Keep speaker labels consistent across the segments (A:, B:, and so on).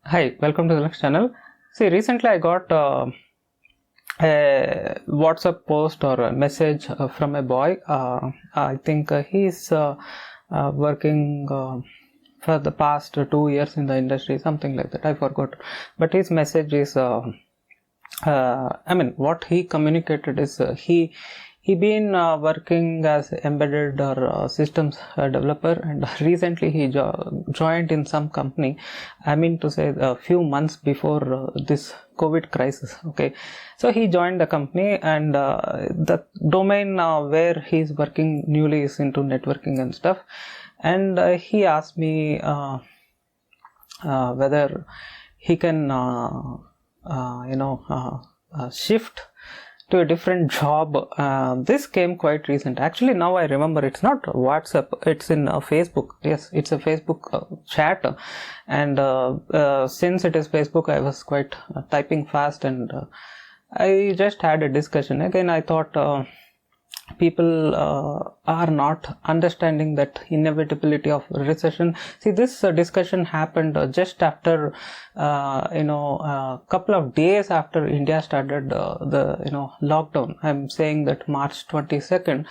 A: Hi, welcome to the next channel. See, recently I got a WhatsApp post or a message from a boy. I think he's working for the past 2 years in the industry, something like that. I forgot. But his message is, what he communicated is he been working as embedded or systems developer, and recently he joined in some company. I mean to say a few months before this COVID crisis. Okay, so he joined the company, and the domain where he's working newly is into networking and stuff. And he asked me whether he can shift to a different job. This came quite recent. Actually, now I remember, it's not WhatsApp, it's in Facebook. Yes, it's a Facebook chat. And since it is Facebook, I was quite typing fast, and I just had a discussion. Again, I thought people are not understanding that inevitability of recession. See, this discussion happened just after a couple of days after India started the lockdown. I'm saying that March 22nd.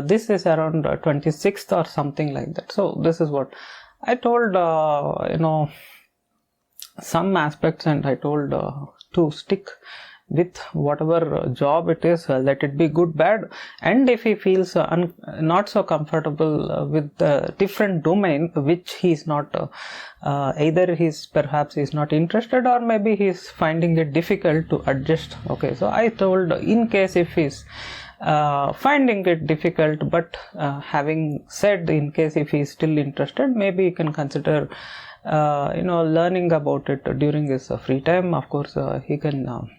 A: This is around 26th or something like that. So this is what I told some aspects, and I told to stick with whatever job it is, let it be good, bad, and if he feels not so comfortable with the different domain which he is not either perhaps he's not interested, or maybe he's finding it difficult to adjust. Okay, so I told, in case if he's finding it difficult, but having said, in case if he's still interested, maybe you can consider learning about it during his free time. Of course, he can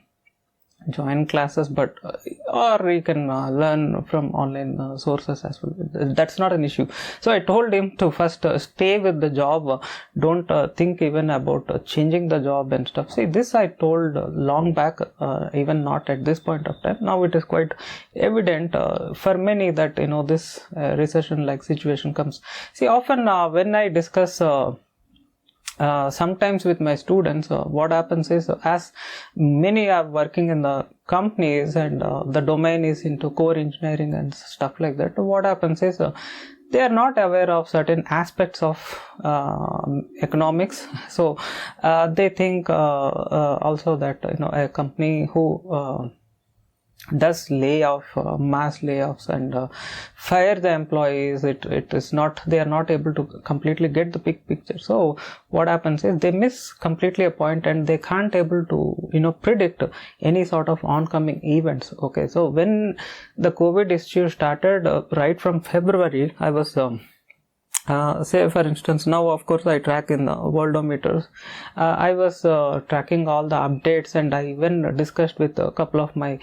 A: join classes, but or you can learn from online sources as well. That's not an issue. So I told him to first stay with the job. Don't think even about changing the job and stuff. See, this I told long back, even not at this point of time. Now it is quite evident for many that this recession like situation comes. See, often when I discuss sometimes with my students, what happens is, as many are working in the companies and the domain is into core engineering and stuff like that, what happens is they are not aware of certain aspects of economics. So they think also that a company who does layoff, mass layoffs, and fire the employees, it is not, they are not able to completely get the big picture. So what happens is they miss completely a point, and they can't able to predict any sort of oncoming events. Okay, so when the COVID issue started, right from February, I was say for instance, now of course I track in Worldometers. I was tracking all the updates, and I even discussed with a couple of my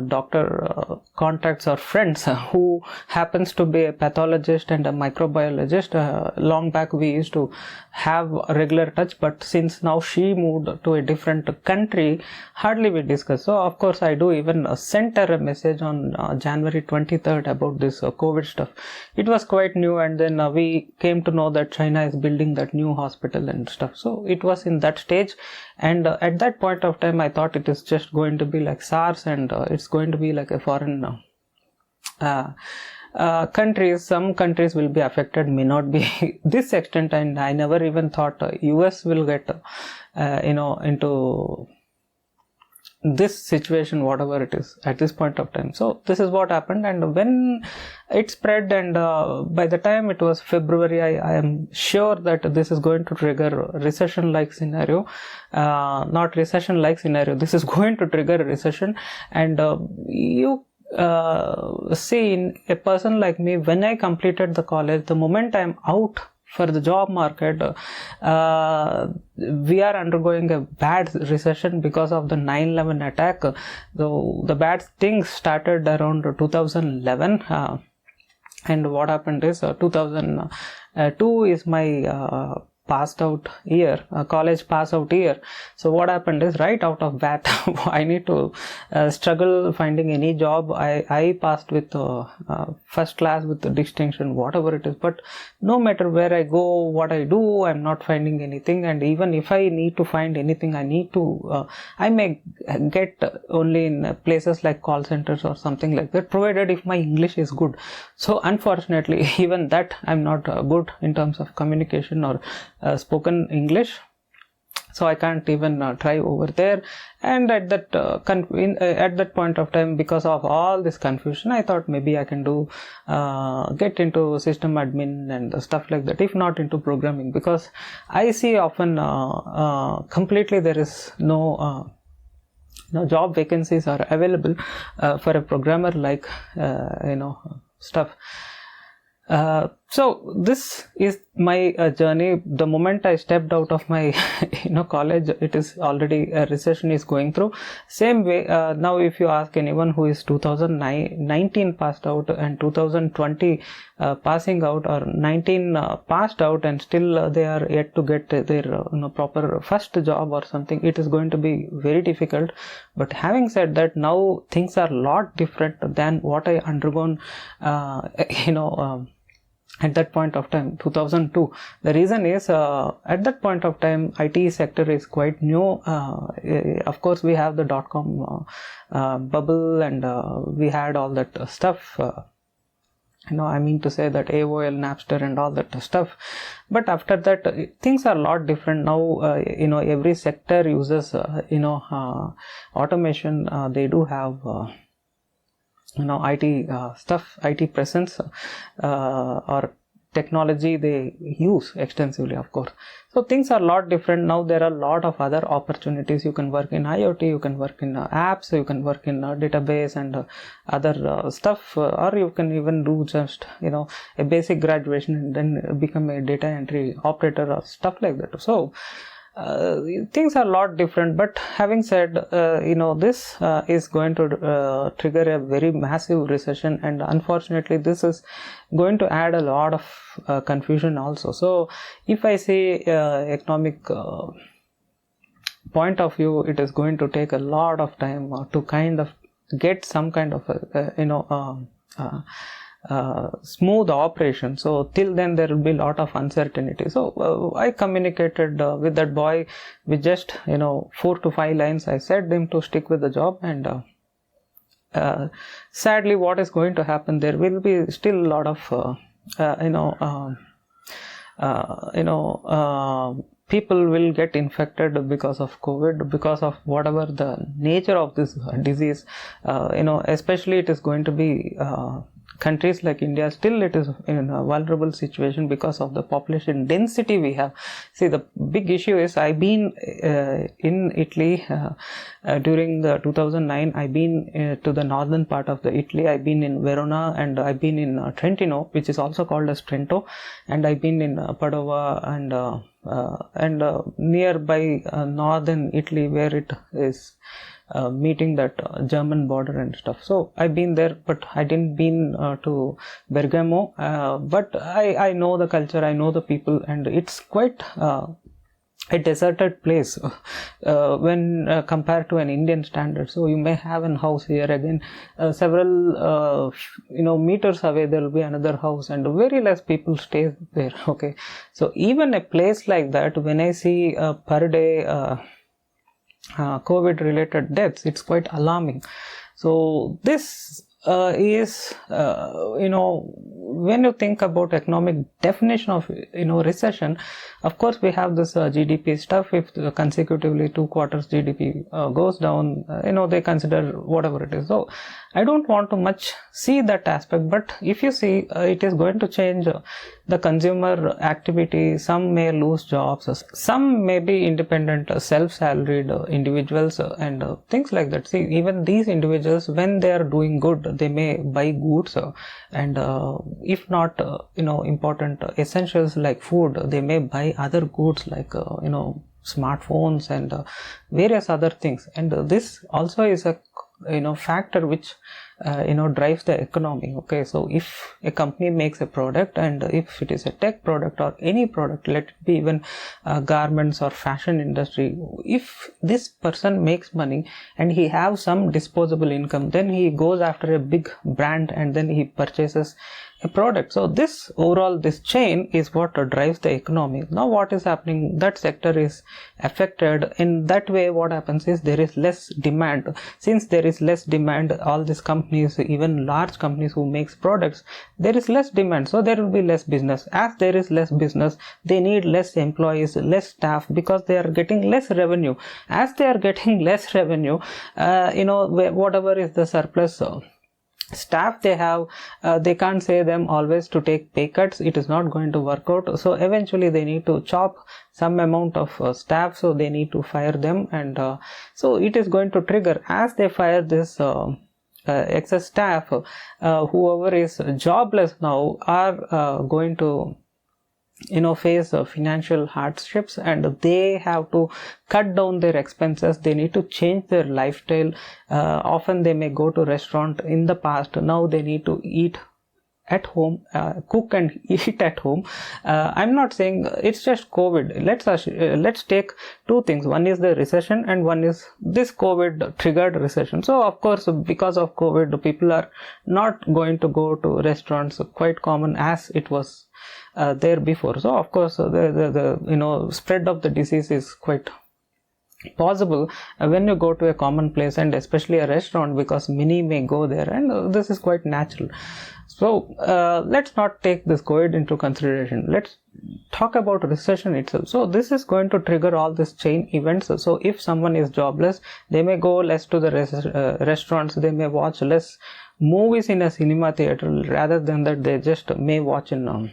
A: doctor contacts or friends who happens to be a pathologist and a microbiologist. Long back we used to have a regular touch, but since now she moved to a different country, hardly we discuss. So of course I do even sent her a message on January 23rd about this COVID stuff. It was quite new, and then we came to know that China is building that new hospital and stuff. So it was in that stage, and at that point of time I thought it is just going to be like SARS, and it's going to be like a foreign countries. Some countries will be affected, may not be this extent, and I never even thought US will get into this situation, whatever it is at this point of time. So this is what happened, and when it spread, and by the time it was February, I am sure that this is going to trigger recession like scenario. Not recession like scenario, this is going to trigger a recession. And you see, in a person like me, when I completed the college, the moment I am out for the job market, we are undergoing a bad recession because of the 9/11 attack. So the bad things started around 2011, and what happened is 2002 is my passed out year, college pass out year. So what happened is, right out of that, I need to struggle finding any job. I passed with first class with the distinction, whatever it is. But no matter where I go, what I do, I'm not finding anything. And even if I need to find anything, I may get only in places like call centers or something like that, provided if my English is good. So unfortunately, even that I'm not good in terms of communication or spoken English, so I can't even try over there. And at that point of time, because of all this confusion, I thought maybe I can do get into system admin and stuff like that, if not into programming, because I see often completely there is no job vacancies are available for a programmer, like stuff. So this is my journey. The moment I stepped out of my college, it is already a recession is going through. Same way now, if you ask anyone who is 2019 passed out and 2020 passing out, or 19 passed out and still they are yet to get their proper first job or something, it is going to be very difficult. But having said that, now things are a lot different than what I undergone at that point of time, 2002. The reason is, at that point of time, IT sector is quite new. Of course, we have the .com bubble, and we had all that stuff. I mean to say that AOL, Napster and all that stuff. But after that, things are a lot different now. Every sector uses, automation. They do have IT stuff, IT presence or technology they use extensively, of course. So things are a lot different now. There are a lot of other opportunities. You can work in IoT, you can work in apps, you can work in database and other stuff, or you can even do just a basic graduation and then become a data entry operator or stuff like that. So things are a lot different. But having said, this is going to trigger a very massive recession, and unfortunately this is going to add a lot of confusion also. So if I say economic point of view, it is going to take a lot of time to kind of get some kind of smooth operation. So till then there will be a lot of uncertainty. So I communicated with that boy with just 4 to 5 lines. I said him to stick with the job, and sadly what is going to happen, there will be still a lot of people will get infected because of COVID, because of whatever the nature of this disease. Especially it is going to be countries like India, still it is in a vulnerable situation because of the population density we have. See, the big issue is, I've been in Italy during the 2009. I've been to the northern part of the Italy. I've been in Verona, and I've been in Trentino, which is also called as Trento, and I've been in Padova and nearby northern Italy, where it is meeting that German border and stuff. So I've been there, but I didn't been to Bergamo. But I know the culture, I know the people, and it's quite a deserted place when compared to an Indian standard. So you may have a house here, again several meters away there will be another house, and very less people stay there. Okay, so even a place like that, when I see per day COVID related deaths, it's quite alarming. So this is when you think about economic definition of recession, of course we have this GDP stuff. If consecutively 2 quarters GDP goes down, they consider whatever it is. So I don't want to much see that aspect, but if you see, it is going to change the consumer activity. Some may lose jobs, some may be independent, self-salaried individuals and things like that. See, even these individuals, when they are doing good, they may buy goods and if not important essentials like food, they may buy other goods like smartphones and various other things. And this also is a factor which drives the economy. Okay, so if a company makes a product, and if it is a tech product or any product, let it be even garments or fashion industry, if this person makes money and he have some disposable income, then he goes after a big brand and then he purchases a product. So this chain is what drives the economy. Now what is happening, that sector is affected. In that way, what happens is there is less demand. Since there is less demand, all these companies, even large companies who makes products, there is less demand, so there will be less business. As there is less business, they need less employees, less staff, because they are getting less revenue. As they are getting less revenue, whatever is the surplus staff they have, they can't say them always to take pay cuts. It is not going to work out. So eventually they need to chop some amount of staff, so they need to fire them, and so it is going to trigger, as they fire this excess staff, whoever is jobless now are going to face financial hardships, and they have to cut down their expenses. They need to change their lifestyle. Often they may go to restaurant in the past, now they need to eat at home, cook and eat at home. I'm not saying it's just COVID. Let's take two things. One is the recession and one is this COVID triggered recession. So of course, because of COVID, people are not going to go to restaurants, quite common as it was there before. So of course, the spread of the disease is quite possible when you go to a common place, and especially a restaurant, because many may go there, and this is quite natural. So let's not take this COVID into consideration. Let's talk about recession itself. So this is going to trigger all these chain events. So if someone is jobless, they may go less to the restaurants, they may watch less movies in a cinema theater. Rather than that, they just may watch in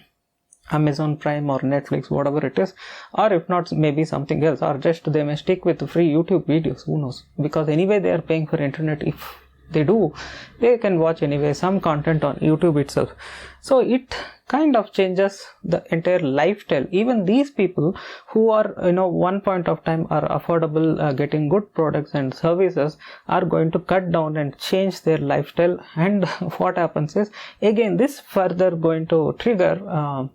A: Amazon Prime or Netflix, whatever it is, or if not, maybe something else, or just they may stick with free YouTube videos, who knows, because anyway they are paying for internet. If they do, they can watch anyway some content on YouTube itself. So it kind of changes the entire lifestyle. Even these people who are one point of time are affordable, getting good products and services, are going to cut down and change their lifestyle. And what happens is, again, this further going to trigger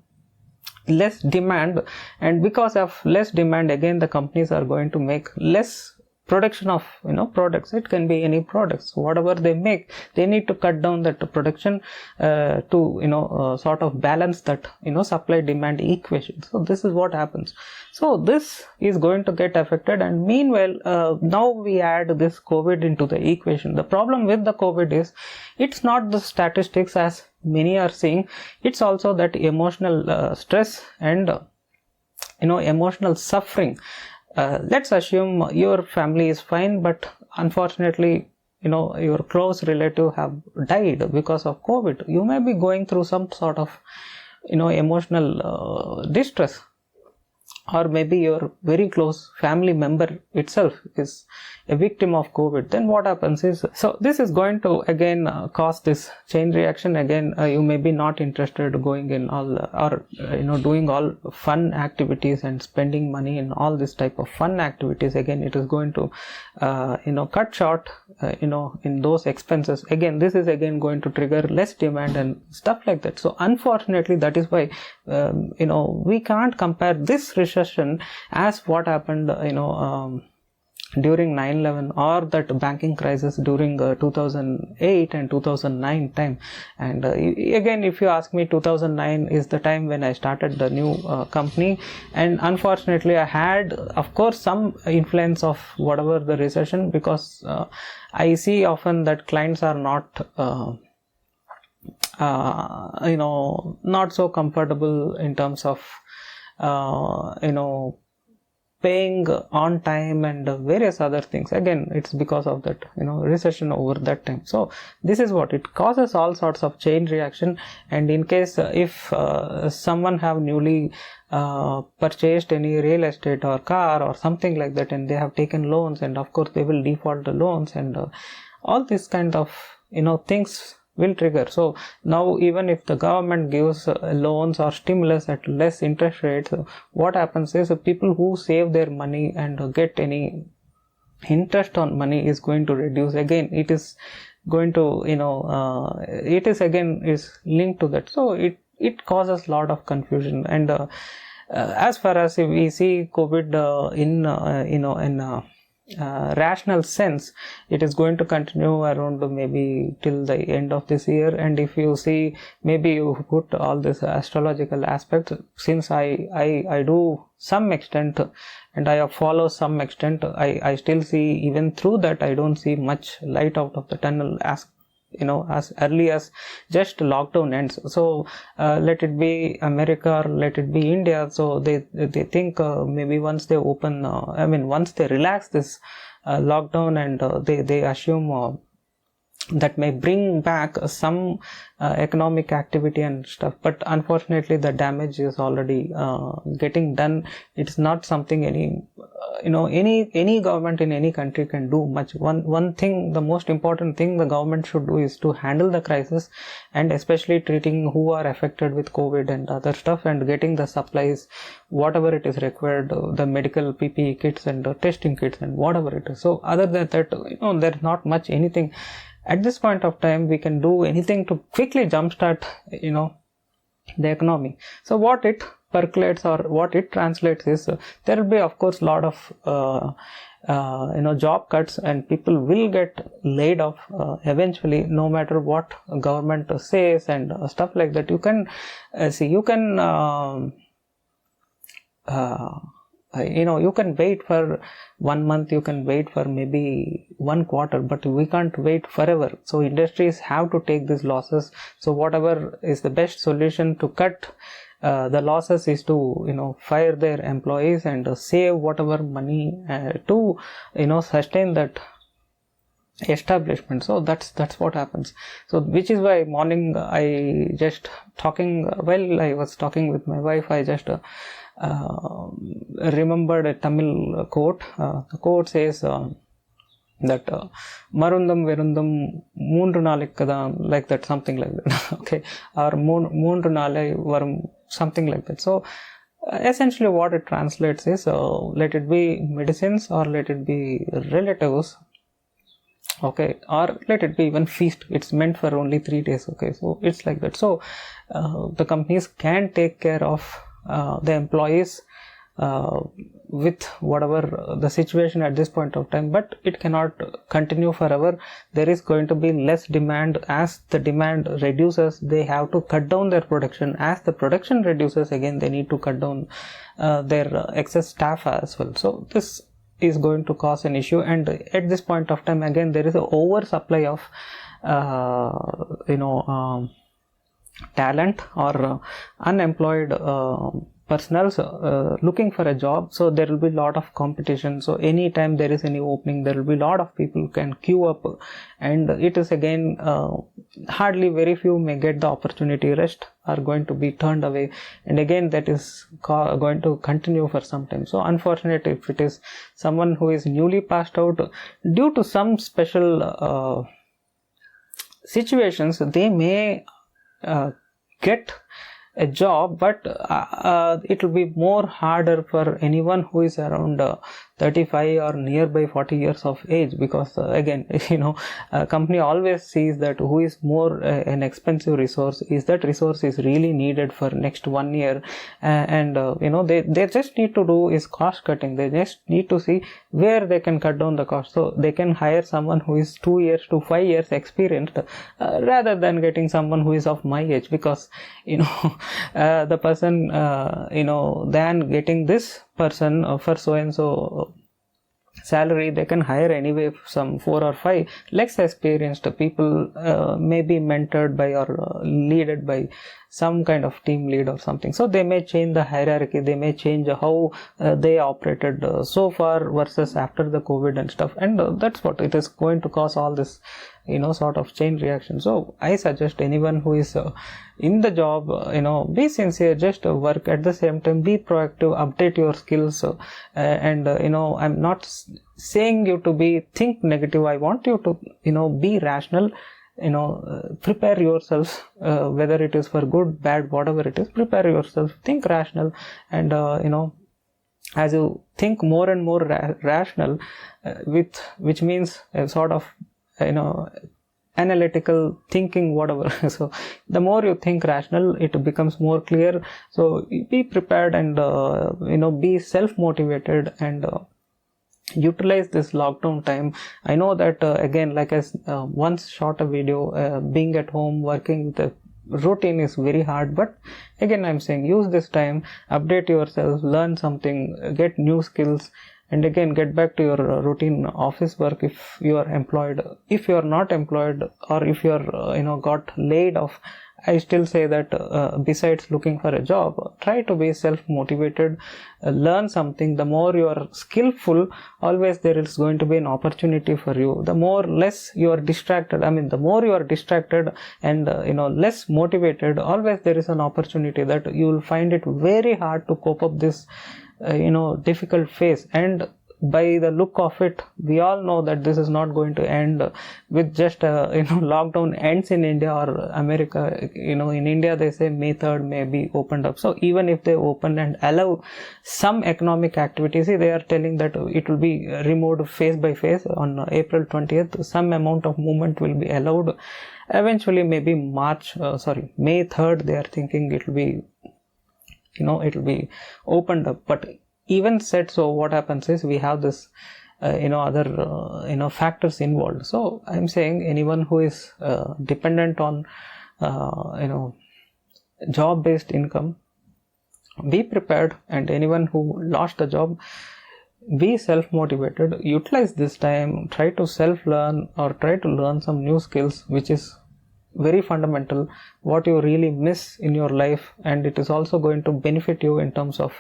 A: less demand, and because of less demand, again the companies are going to make less production of products. It can be any products, whatever they make, they need to cut down that production to sort of balance that supply demand equation. So this is what happens. So this is going to get affected, and meanwhile now we add this COVID into the equation. The problem with the COVID is, it's not the statistics as many are saying, it's also that emotional stress and emotional suffering. Let's assume your family is fine, but unfortunately your close relative have died because of COVID. You may be going through some sort of emotional distress, or maybe your very close family member itself is a victim of COVID. Then what happens is, so this is going to again cause this chain reaction. Again, you may be not interested going in all or doing all fun activities and spending money in all this type of fun activities. Again, it is going to cut short in those expenses. Again, this is again going to trigger less demand and stuff like that. So unfortunately, that is why we can't compare this recession as what happened during 9/11 or that banking crisis during 2008 and 2009 time. And again, if you ask me, 2009 is the time when I started the new company, and unfortunately I had, of course, some influence of whatever the recession, because I see often that clients are not not so comfortable in terms of paying on time and various other things. Again, it's because of that recession over that time. So this is what it causes, all sorts of chain reaction. And in case if someone have newly purchased any real estate or car or something like that, and they have taken loans, and of course they will default the loans, and all these kind of things will trigger. So now even if the government gives loans or stimulus at less interest rates, what happens is people who save their money and get any interest on money is going to reduce. Again, it is going to, it is again is linked to that. So it causes a lot of confusion. And as far as we see COVID in rational sense, it is going to continue around maybe till the end of this year. And if you see, maybe you put all this astrological aspects, since I do some extent and I follow some extent, I still see, even through that, I don't see much light out of the tunnel as early as just lockdown ends. So let it be America or let it be India, so they think maybe once they open, once they relax this lockdown, and they assume that may bring back some economic activity and stuff. But unfortunately the damage is already getting done. It's not something any government in any country can do much. One thing, the most important thing the government should do is to handle the crisis, and especially treating who are affected with COVID and other stuff, and getting the supplies, whatever it is required, the medical PPE kits and testing kits and whatever it is. So other than that, there's not much anything at this point of time we can do anything to quickly jumpstart the economy. So what it percolates or what it translates is there will be, of course, a lot of job cuts, and people will get laid off eventually, no matter what government says and stuff like that. You can you can wait for 1 month, you can wait for maybe 1 quarter, but we can't wait forever. So industries have to take these losses. So whatever is the best solution to cut the losses is to fire their employees and save whatever money to sustain that establishment. So that's what happens. So which is why morning I just while I was talking with my wife, I just remembered a Tamil quote. The quote says that Marundam Verundam Moonru Nalikadam, like that, something like that. Okay, or Moonru Nalai Varum, something like that. So essentially what it translates is let it be medicines or let it be relatives, okay, or let it be even feast. It's meant for only 3 days. Okay, so it's like that. So the companies can take care of the employees with whatever the situation at this point of time, but it cannot continue forever. There is going to be less demand. As the demand reduces, they have to cut down their production. As the production reduces, again they need to cut down their excess staff as well. So this is going to cause an issue, and at this point of time, again there is an oversupply of talent or unemployed personnel looking for a job. So there will be a lot of competition. So anytime there is any opening, there will be a lot of people who can queue up, and it is again hardly very few may get the opportunity. Rest are going to be turned away, and again that is going to continue for some time. So unfortunately, if it is someone who is newly passed out, due to some special situations, they may get a job, but it will be more harder for anyone who is around 35 or nearby 40 years of age, because again a company always sees that who is more an expensive resource, is that resource is really needed for next 1 year, and they just need to do is cost cutting. They just need to see where they can cut down the cost, so they can hire someone who is 2 years to 5 years experienced rather than getting someone who is of my age, because the person than getting this person for so and so salary, they can hire anyway some 4 or 5 less experienced people, may be mentored by or leaded by some kind of team lead or something. So they may change the hierarchy, they may change how they operated so far versus after the COVID and stuff, and that's what it is going to cause all this sort of chain reaction. So I suggest anyone who is in the job, be sincere, just work. At the same time, be proactive, update your skills, and I'm not saying you to think negative. I want you to be rational. Prepare yourselves, whether it is for good, bad, whatever it is, prepare yourself, think rational, and as you think more and more rational, which means a sort of analytical thinking, whatever. So the more you think rational, it becomes more clear. So be prepared and be self-motivated and utilize this lockdown time. I know that again, like I once shot a video, being at home working with a routine is very hard, but again I'm saying use this time, update yourself, learn something, get new skills, and again get back to your routine office work if you are employed. If you are not employed, or if you are got laid off, I still say that besides looking for a job, try to be self-motivated, learn something. The more you are skillful, always there is going to be an opportunity for you. The more less you are distracted, the more you are distracted and less motivated, always there is an opportunity that you will find it very hard to cope up this difficult phase. And by the look of it, we all know that this is not going to end with just lockdown ends in India or America. In India they say May 3rd may be opened up. So even if they open and allow some economic activities, they are telling that it will be removed phase by phase. On April 20th, some amount of movement will be allowed. Eventually, maybe May 3rd, they are thinking it will be it will be opened up. But even said so, what happens is we have this other factors involved. So I'm saying anyone who is dependent on job based income, be prepared. And anyone who lost the job, be self motivated, utilize this time, try to self learn or try to learn some new skills, which is very fundamental, what you really miss in your life, and it is also going to benefit you in terms of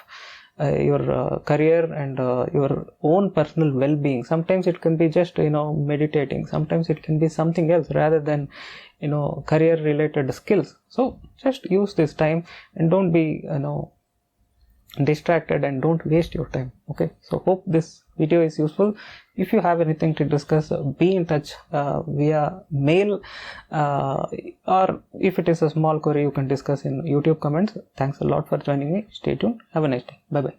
A: your career and your own personal well-being. Sometimes it can be just meditating, sometimes it can be something else rather than career related skills. So just use this time and don't be distracted and don't waste your time. Okay, so hope this video is useful. If you have anything to discuss, be in touch via mail, or if it is a small query, you can discuss in YouTube comments. Thanks a lot for joining me. Stay tuned. Have a nice day. Bye bye.